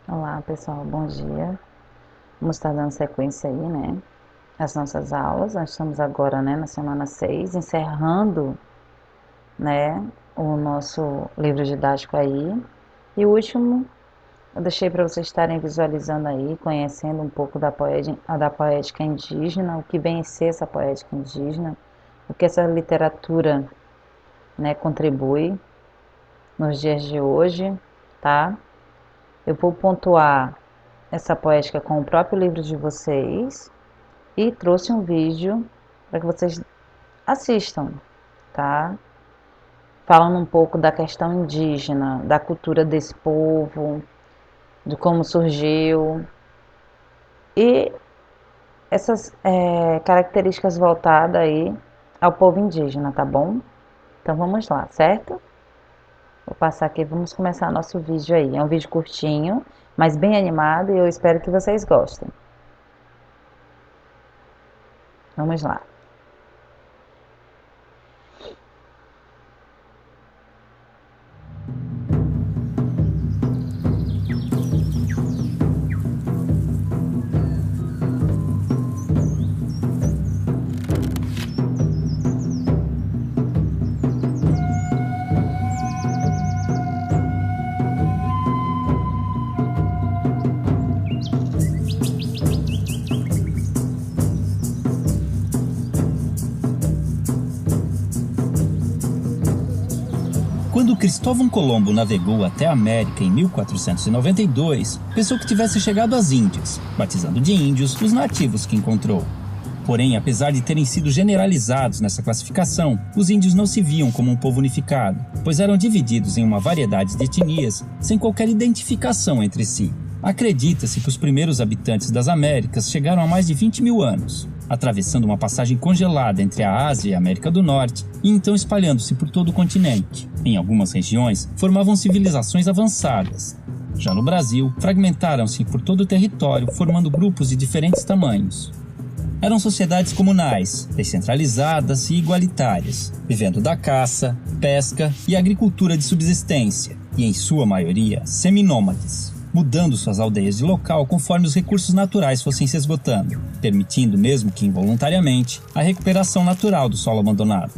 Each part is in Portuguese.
Olá pessoal, bom dia. Vamos estar dando sequência aí, né? As nossas aulas. Nós estamos agora, né, na semana 6, encerrando, né, o nosso livro didático aí. E o último, eu deixei para vocês estarem visualizando aí, conhecendo um pouco da poética indígena, o que vem a ser essa poética indígena, o que essa literatura, né, contribui nos dias de hoje, tá? Eu vou pontuar essa poética com o próprio livro de vocês e trouxe um vídeo para que vocês assistam, tá? Falando um pouco da questão indígena, da cultura desse povo, de como surgiu e essas características voltadas aí ao povo indígena, tá bom? Então vamos lá, certo? Vou passar aqui, vamos começar nosso vídeo aí. É um vídeo curtinho, mas bem animado e eu espero que vocês gostem. Vamos lá. Quando Cristóvão Colombo navegou até a América em 1492, pensou que tivesse chegado às Índias, batizando de índios os nativos que encontrou. Porém, apesar de terem sido generalizados nessa classificação, os índios não se viam como um povo unificado, pois eram divididos em uma variedade de etnias sem qualquer identificação entre si. Acredita-se que os primeiros habitantes das Américas chegaram há mais de 20 mil anos, atravessando uma passagem congelada entre a Ásia e a América do Norte e então espalhando-se por todo o continente. Em algumas regiões, formavam civilizações avançadas. Já no Brasil, fragmentaram-se por todo o território, formando grupos de diferentes tamanhos. Eram sociedades comunais, descentralizadas e igualitárias, vivendo da caça, pesca e agricultura de subsistência, e em sua maioria seminômades, mudando suas aldeias de local conforme os recursos naturais fossem se esgotando, permitindo, mesmo que involuntariamente, a recuperação natural do solo abandonado.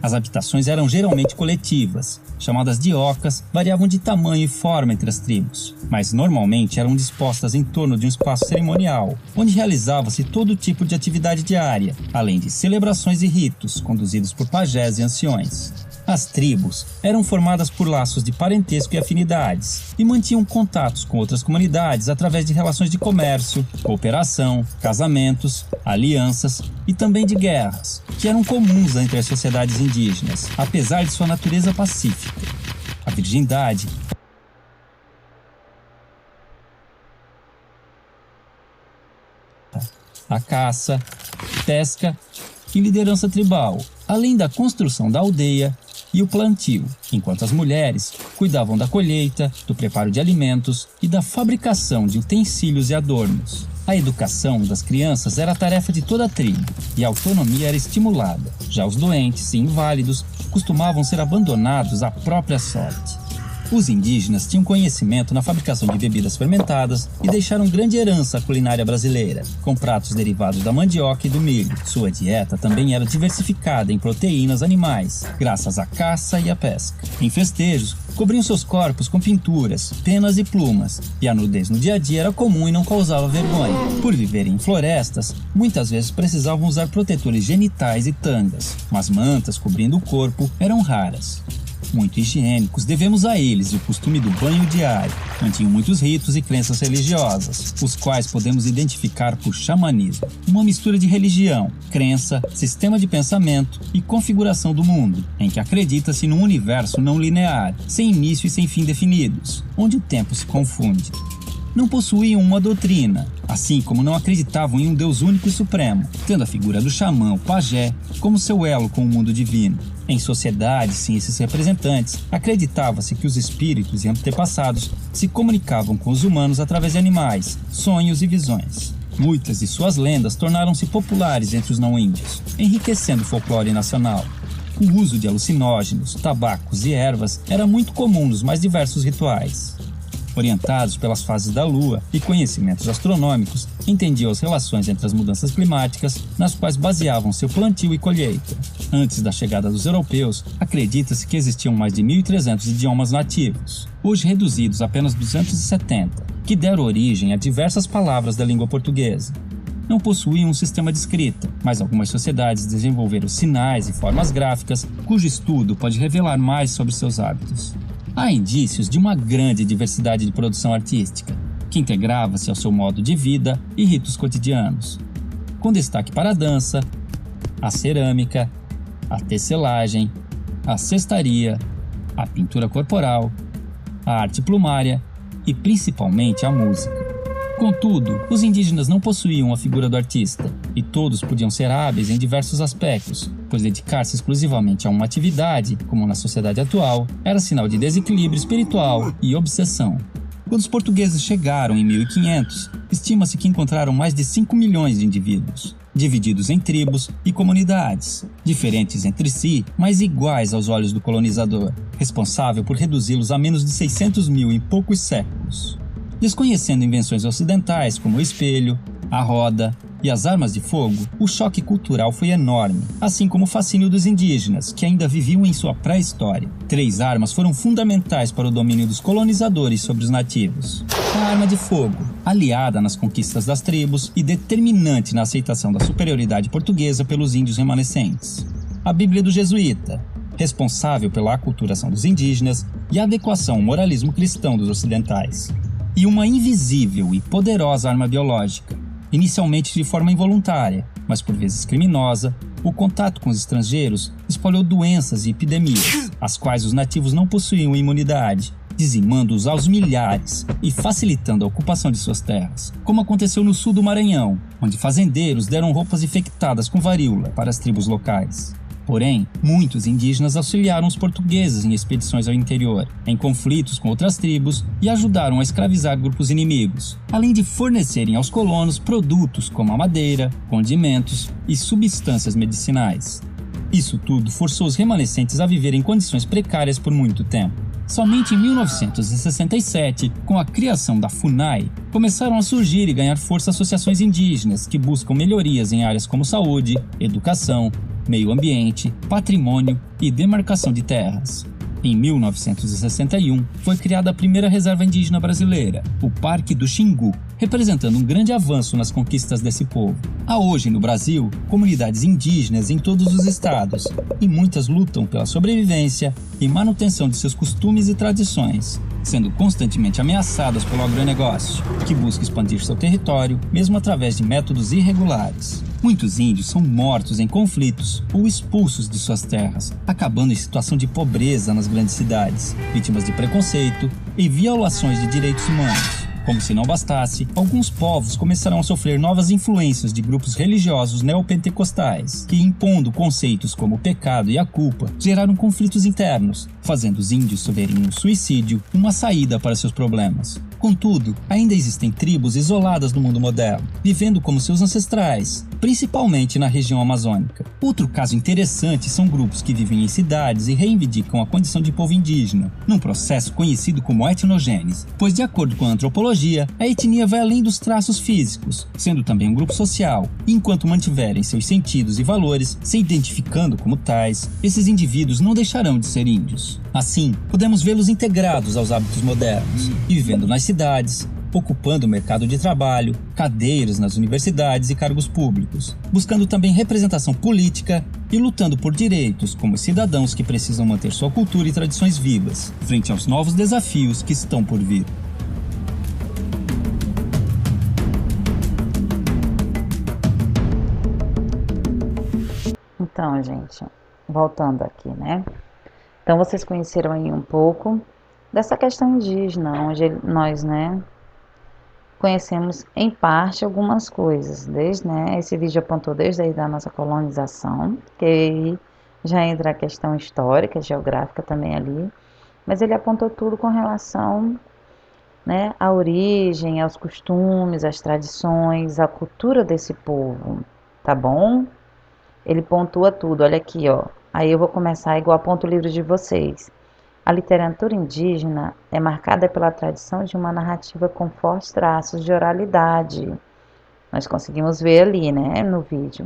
As habitações eram geralmente coletivas, chamadas de ocas, variavam de tamanho e forma entre as tribos, mas normalmente eram dispostas em torno de um espaço cerimonial, onde realizava-se todo tipo de atividade diária, além de celebrações e ritos conduzidos por pajés e anciões. As tribos eram formadas por laços de parentesco e afinidades, e mantinham contatos com outras comunidades através de relações de comércio, cooperação, casamentos, alianças e também de guerras, que eram comuns entre as sociedades indígenas, apesar de sua natureza pacífica. A virgindade a caça, pesca e liderança tribal, além da construção da aldeia e o plantio, enquanto as mulheres cuidavam da colheita, do preparo de alimentos e da fabricação de utensílios e adornos. A educação das crianças era a tarefa de toda a tribo e a autonomia era estimulada. Já os doentes e inválidos costumavam ser abandonados à própria sorte. Os indígenas tinham conhecimento na fabricação de bebidas fermentadas e deixaram grande herança à culinária brasileira, com pratos derivados da mandioca e do milho. Sua dieta também era diversificada em proteínas animais, graças à caça e à pesca. Em festejos, cobriam seus corpos com pinturas, penas e plumas, e a nudez no dia a dia era comum e não causava vergonha. Por viverem em florestas, muitas vezes precisavam usar protetores genitais e tangas, mas mantas cobrindo o corpo eram raras. Muito higiênicos, devemos a eles o costume do banho diário. Mantinham muitos ritos e crenças religiosas, os quais podemos identificar por xamanismo, uma mistura de religião, crença, sistema de pensamento e configuração do mundo, em que acredita-se num universo não linear, sem início e sem fim definidos, onde o tempo se confunde. Não possuíam uma doutrina, assim como não acreditavam em um Deus único e supremo, tendo a figura do xamã, o pajé, como seu elo com o mundo divino. Em sociedades sem esses representantes, acreditava-se que os espíritos e antepassados se comunicavam com os humanos através de animais, sonhos e visões. Muitas de suas lendas tornaram-se populares entre os não-índios, enriquecendo o folclore nacional. O uso de alucinógenos, tabacos e ervas era muito comum nos mais diversos rituais. Orientados pelas fases da Lua e conhecimentos astronômicos, entendiam as relações entre as mudanças climáticas, nas quais baseavam seu plantio e colheita. Antes da chegada dos europeus, acredita-se que existiam mais de 1.300 idiomas nativos, hoje reduzidos a apenas 270, que deram origem a diversas palavras da língua portuguesa. Não possuíam um sistema de escrita, mas algumas sociedades desenvolveram sinais e formas gráficas, cujo estudo pode revelar mais sobre seus hábitos. Há indícios de uma grande diversidade de produção artística, que integrava-se ao seu modo de vida e ritos cotidianos, com destaque para a dança, a cerâmica, a tecelagem, a cestaria, a pintura corporal, a arte plumária e principalmente a música. Contudo, os indígenas não possuíam a figura do artista, e todos podiam ser hábeis em diversos aspectos, pois dedicar-se exclusivamente a uma atividade, como na sociedade atual, era sinal de desequilíbrio espiritual e obsessão. Quando os portugueses chegaram em 1500, estima-se que encontraram mais de 5 milhões de indivíduos, divididos em tribos e comunidades, diferentes entre si, mas iguais aos olhos do colonizador, responsável por reduzi-los a menos de 600 mil em poucos séculos. Desconhecendo invenções ocidentais como o espelho, a roda e as armas de fogo, o choque cultural foi enorme, assim como o fascínio dos indígenas, que ainda viviam em sua pré-história. 3 armas foram fundamentais para o domínio dos colonizadores sobre os nativos. A arma de fogo, aliada nas conquistas das tribos e determinante na aceitação da superioridade portuguesa pelos índios remanescentes. A Bíblia do Jesuíta, responsável pela aculturação dos indígenas e a adequação ao moralismo cristão dos ocidentais. E uma invisível e poderosa arma biológica, inicialmente de forma involuntária, mas por vezes criminosa, o contato com os estrangeiros espalhou doenças e epidemias, às quais os nativos não possuíam imunidade, dizimando-os aos milhares e facilitando a ocupação de suas terras, como aconteceu no sul do Maranhão, onde fazendeiros deram roupas infectadas com varíola para as tribos locais. Porém, muitos indígenas auxiliaram os portugueses em expedições ao interior, em conflitos com outras tribos e ajudaram a escravizar grupos inimigos, além de fornecerem aos colonos produtos como a madeira, condimentos e substâncias medicinais. Isso tudo forçou os remanescentes a viver em condições precárias por muito tempo. Somente em 1967, com a criação da FUNAI, começaram a surgir e ganhar força associações indígenas que buscam melhorias em áreas como saúde, educação, meio ambiente, patrimônio e demarcação de terras. Em 1961, foi criada a primeira reserva indígena brasileira, o Parque do Xingu, representando um grande avanço nas conquistas desse povo. Há hoje no Brasil comunidades indígenas em todos os estados, e muitas lutam pela sobrevivência e manutenção de seus costumes e tradições, sendo constantemente ameaçadas pelo agronegócio, que busca expandir seu território, mesmo através de métodos irregulares. Muitos índios são mortos em conflitos ou expulsos de suas terras, acabando em situação de pobreza nas grandes cidades, vítimas de preconceito e violações de direitos humanos. Como se não bastasse, alguns povos começaram a sofrer novas influências de grupos religiosos neopentecostais, que, impondo conceitos como o pecado e a culpa, geraram conflitos internos, fazendo os índios verem no suicídio uma saída para seus problemas. Contudo, ainda existem tribos isoladas no mundo moderno, vivendo como seus ancestrais, principalmente na região amazônica. Outro caso interessante são grupos que vivem em cidades e reivindicam a condição de povo indígena, num processo conhecido como etnogênese, pois, de acordo com a antropologia, a etnia vai além dos traços físicos, sendo também um grupo social, e enquanto mantiverem seus sentidos e valores se identificando como tais, esses indivíduos não deixarão de ser índios. Assim, podemos vê-los integrados aos hábitos modernos e vivendo nas cidades, ocupando o mercado de trabalho, cadeiras nas universidades e cargos públicos, buscando também representação política e lutando por direitos como cidadãos que precisam manter sua cultura e tradições vivas, frente aos novos desafios que estão por vir. Então, gente, voltando aqui, né? Então, vocês conheceram aí um pouco dessa questão indígena, onde nós, né, conhecemos em parte algumas coisas, desde, né, esse vídeo apontou desde aí da nossa colonização, que aí já entra a questão histórica, geográfica também ali, mas ele apontou tudo com relação, né, à origem, aos costumes, às tradições, à cultura desse povo, tá bom? Ele pontua tudo, olha aqui, ó. Aí eu vou começar igual aponta o livro de vocês. A literatura indígena é marcada pela tradição de uma narrativa com fortes traços de oralidade. Nós conseguimos ver ali, né, no vídeo.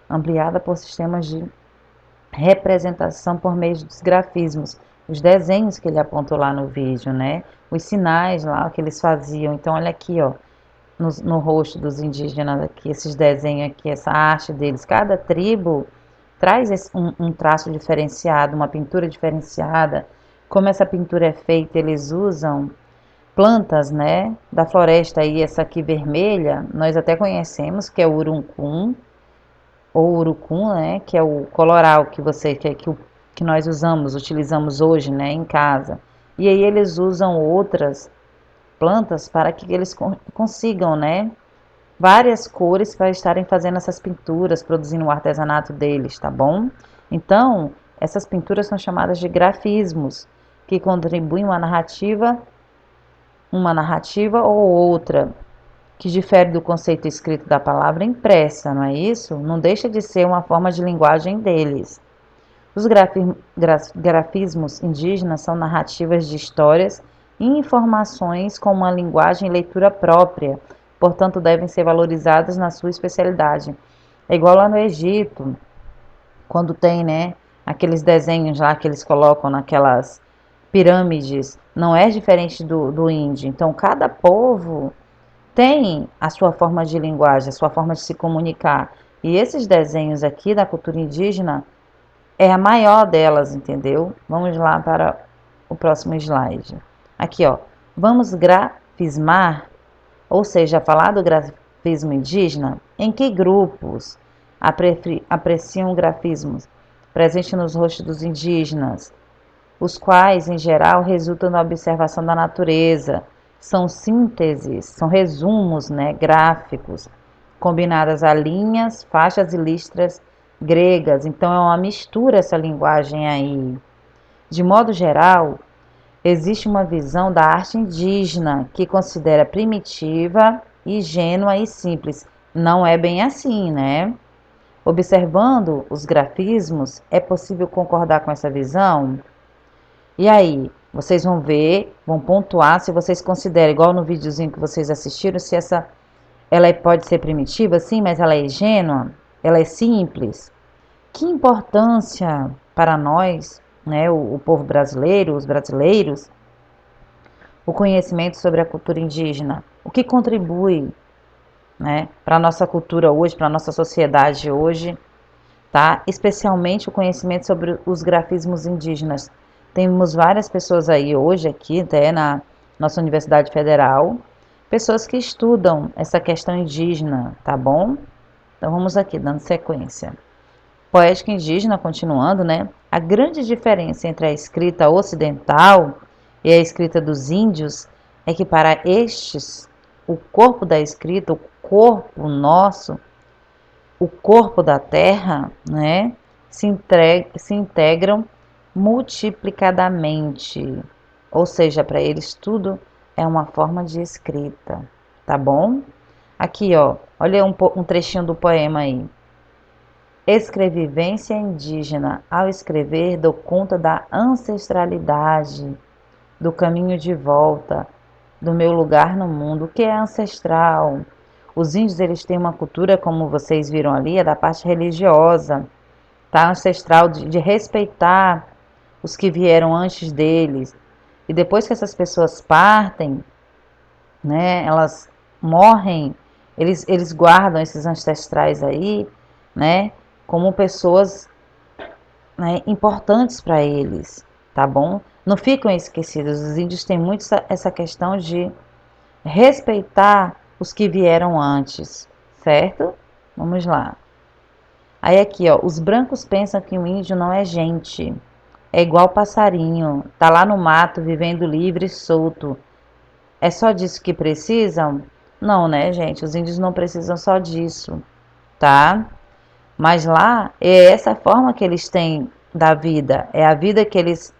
Ampliada por sistemas de representação por meio dos grafismos, os desenhos que ele apontou lá no vídeo, né? Os sinais lá que eles faziam. Então, olha aqui, ó, no rosto dos indígenas aqui, esses desenhos aqui, essa arte deles. Cada tribo traz um traço diferenciado, uma pintura diferenciada. Como essa pintura é feita, eles usam plantas, né, da floresta aí, essa aqui vermelha, nós até conhecemos, que é o urucum, ou urucum, né, que é o coloral que nós utilizamos hoje, né, em casa. E aí eles usam outras plantas para que eles consigam, né, várias cores para estarem fazendo essas pinturas, produzindo o artesanato deles, tá bom? Então, essas pinturas são chamadas de grafismos, que contribuem uma narrativa ou outra, que difere do conceito escrito da palavra impressa, não é isso? Não deixa de ser uma forma de linguagem deles. Os grafismos indígenas são narrativas de histórias e informações com uma linguagem e leitura própria, portanto devem ser valorizadas na sua especialidade. É igual lá no Egito, quando tem, né, aqueles desenhos lá que eles colocam naquelas pirâmides, não é diferente do índio. Então, cada povo tem a sua forma de linguagem, a sua forma de se comunicar. E esses desenhos aqui da cultura indígena é a maior delas, entendeu? Vamos lá para o próximo slide. Aqui, ó. Vamos grafismar, ou seja, falar do grafismo indígena. Em que grupos apreciam grafismos presentes nos rostos dos indígenas? Os quais, em geral, resultam da observação da natureza. São sínteses, são resumos, né, gráficos, combinadas a linhas, faixas e listras gregas. Então, é uma mistura essa linguagem aí. De modo geral, existe uma visão da arte indígena que considera primitiva, ingênua e simples. Não é bem assim, né? Observando os grafismos, é possível concordar com essa visão? E aí, vocês vão ver, vão pontuar se vocês consideram, igual no videozinho que vocês assistiram, se ela pode ser primitiva, sim, mas ela é ingênua, ela é simples. Que importância para nós, né, o povo brasileiro, os brasileiros, o conhecimento sobre a cultura indígena? O que contribui, né, para a nossa cultura hoje, para a nossa sociedade hoje, tá? Especialmente o conhecimento sobre os grafismos indígenas. Temos várias pessoas aí hoje, aqui até na nossa Universidade Federal, pessoas que estudam essa questão indígena, tá bom? Então vamos aqui, dando sequência. Poética indígena, continuando, né? A grande diferença entre a escrita ocidental e a escrita dos índios é que para estes, o corpo da escrita, o corpo nosso, o corpo da terra, né, se integram multiplicadamente, ou seja, para eles tudo é uma forma de escrita, tá bom? Aqui, ó, olha um trechinho do poema aí. Escrevivência indígena, ao escrever dou conta da ancestralidade, do caminho de volta, do meu lugar no mundo, o que é ancestral. Os índios, eles têm uma cultura, como vocês viram ali, é da parte religiosa, tá? Ancestral, de respeitar os que vieram antes deles. E depois que essas pessoas partem, né, elas morrem, eles guardam esses ancestrais aí, né, como pessoas, né, importantes para eles, tá bom? Não ficam esquecidos. Os índios têm muito essa questão de respeitar os que vieram antes, certo? Vamos lá. Aí aqui, ó, os brancos pensam que o índio não é gente. É igual passarinho, tá lá no mato, vivendo livre e solto. É só disso que precisam? Não, né, gente? Os índios não precisam só disso, tá? Mas lá é essa forma que eles têm da vida. É a vida que eles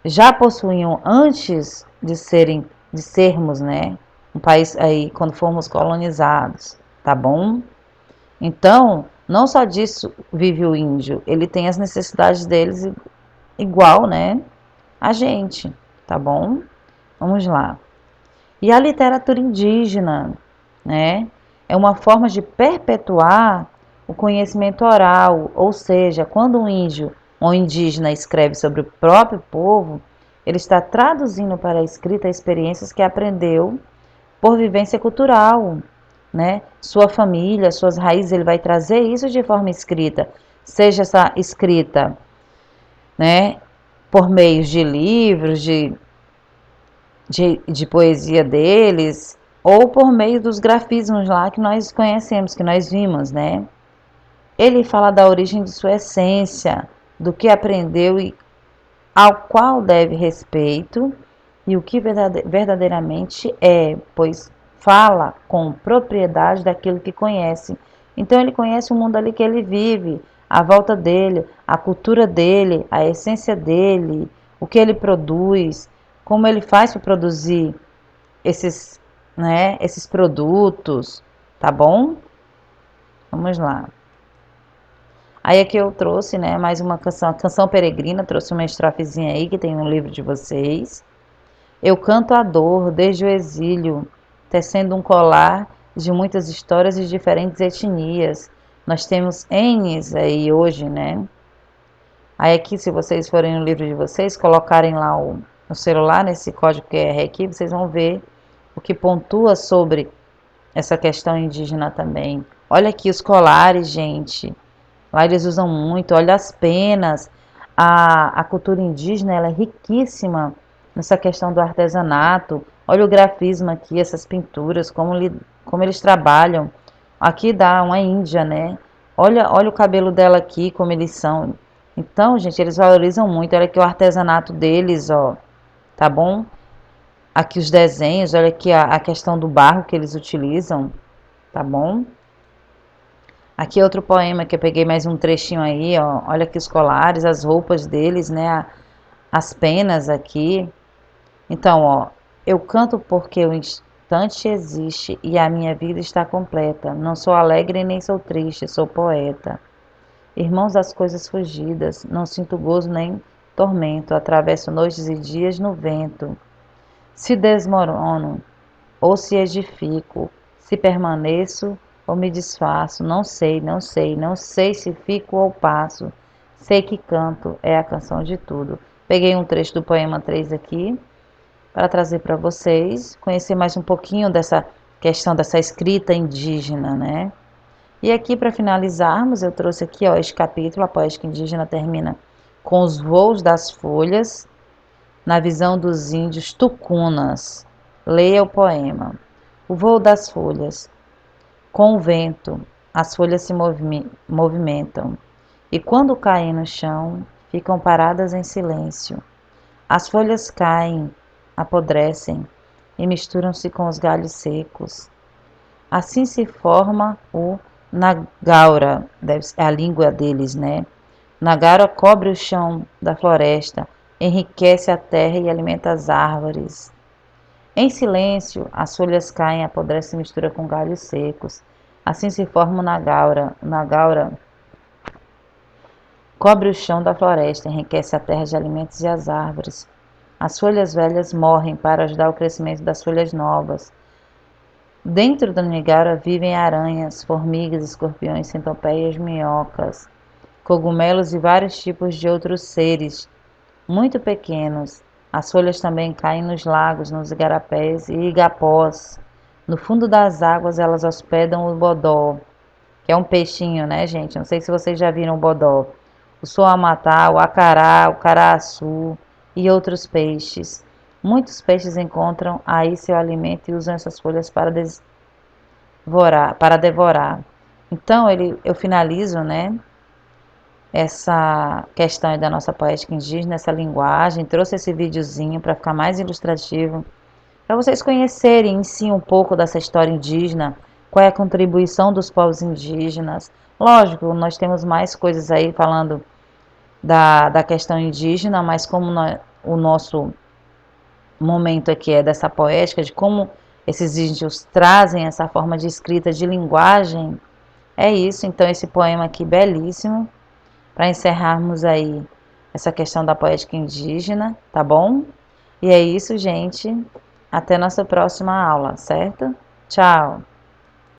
já possuíam antes de sermos, né? Um país aí, quando fomos colonizados, tá bom? Então, não só disso vive o índio, ele tem as necessidades deles igual, né? a gente, tá bom? Vamos lá. E a literatura indígena, né, é uma forma de perpetuar o conhecimento oral, ou seja, quando um índio ou indígena escreve sobre o próprio povo, ele está traduzindo para a escrita experiências que aprendeu por vivência cultural, né? Sua família, suas raízes, ele vai trazer isso de forma escrita, seja essa escrita, né, por meio de livros, de poesia deles, ou por meio dos grafismos lá que nós conhecemos, que nós vimos, né? Ele fala da origem de sua essência, do que aprendeu e ao qual deve respeito e o que verdadeiramente é, pois fala com propriedade daquilo que conhece. Então ele conhece o mundo ali que ele vive, a volta dele, a cultura dele, a essência dele, o que ele produz, como ele faz para produzir esses, né, esses produtos, tá bom? Vamos lá. Aí aqui eu trouxe, né, mais uma canção, a Canção Peregrina, trouxe uma estrofezinha aí que tem no livro de vocês. Eu canto a dor desde o exílio, tecendo um colar de muitas histórias de diferentes etnias. Nós temos N's aí hoje, né? Aí aqui, se vocês forem no livro de vocês, colocarem lá no celular, nesse código QR aqui, vocês vão ver o que pontua sobre essa questão indígena também. Olha aqui os colares, gente. Lá eles usam muito, olha as penas. A cultura indígena ela é riquíssima nessa questão do artesanato. Olha o grafismo aqui, essas pinturas, como eles trabalham. Aqui dá uma índia, né? Olha o cabelo dela aqui, como eles são. Então, gente, eles valorizam muito. Olha aqui o artesanato deles, ó. Tá bom? Aqui os desenhos, olha aqui a questão do barro que eles utilizam. Tá bom? Aqui outro poema que eu peguei mais um trechinho aí, ó. Olha aqui os colares, as roupas deles, né? As penas aqui. Então, ó. Eu canto porque o instante existe e a minha vida está completa. Não sou alegre nem sou triste, sou poeta. Irmãos das coisas fugidas, não sinto gozo nem tormento. Atravesso noites e dias no vento. Se desmorono ou se edifico, se permaneço ou me desfaço, não sei, não sei, não sei se fico ou passo, sei que canto é a canção de tudo. Peguei um trecho do poema 3 aqui, para trazer para vocês, conhecer mais um pouquinho dessa questão dessa escrita indígena, né? E aqui, para finalizarmos, eu trouxe aqui, ó, este capítulo, a poética indígena termina com os voos das folhas, na visão dos índios tucunas. Leia o poema. O voo das folhas. Com o vento, as folhas se movimentam, e quando caem no chão, ficam paradas em silêncio. As folhas caem, apodrecem e misturam-se com os galhos secos. Assim se forma o Nagaura, é a língua deles, né? Nagaura cobre o chão da floresta, enriquece a terra e alimenta as árvores. Em silêncio, as folhas caem, apodrecem e misturam com galhos secos. Assim se forma o Nagaura. O Nagaura cobre o chão da floresta, enriquece a terra de alimentos e as árvores. As folhas velhas morrem para ajudar o crescimento das folhas novas. Dentro do Nagaura vivem aranhas, formigas, escorpiões, centopeias, minhocas, cogumelos e vários tipos de outros seres, muito pequenos. As folhas também caem nos lagos, nos igarapés e igapós. No fundo das águas elas hospedam o bodó, que é um peixinho, né, gente? Não sei se vocês já viram o bodó. O suamatá, o acará, o caraçu e outros peixes. Muitos peixes encontram aí seu alimento e usam essas folhas para devorar. Então, eu finalizo, né, essa questão da nossa poética indígena, essa linguagem, trouxe esse videozinho para ficar mais ilustrativo, para vocês conhecerem em si um pouco dessa história indígena, qual é a contribuição dos povos indígenas. Lógico, nós temos mais coisas aí falando da questão indígena, mas como o nosso momento aqui é dessa poética, de como esses índios trazem essa forma de escrita, de linguagem, é isso. Então esse poema aqui belíssimo, para encerrarmos aí essa questão da poética indígena, tá bom? E é isso, gente. Até nossa próxima aula, certo? Tchau!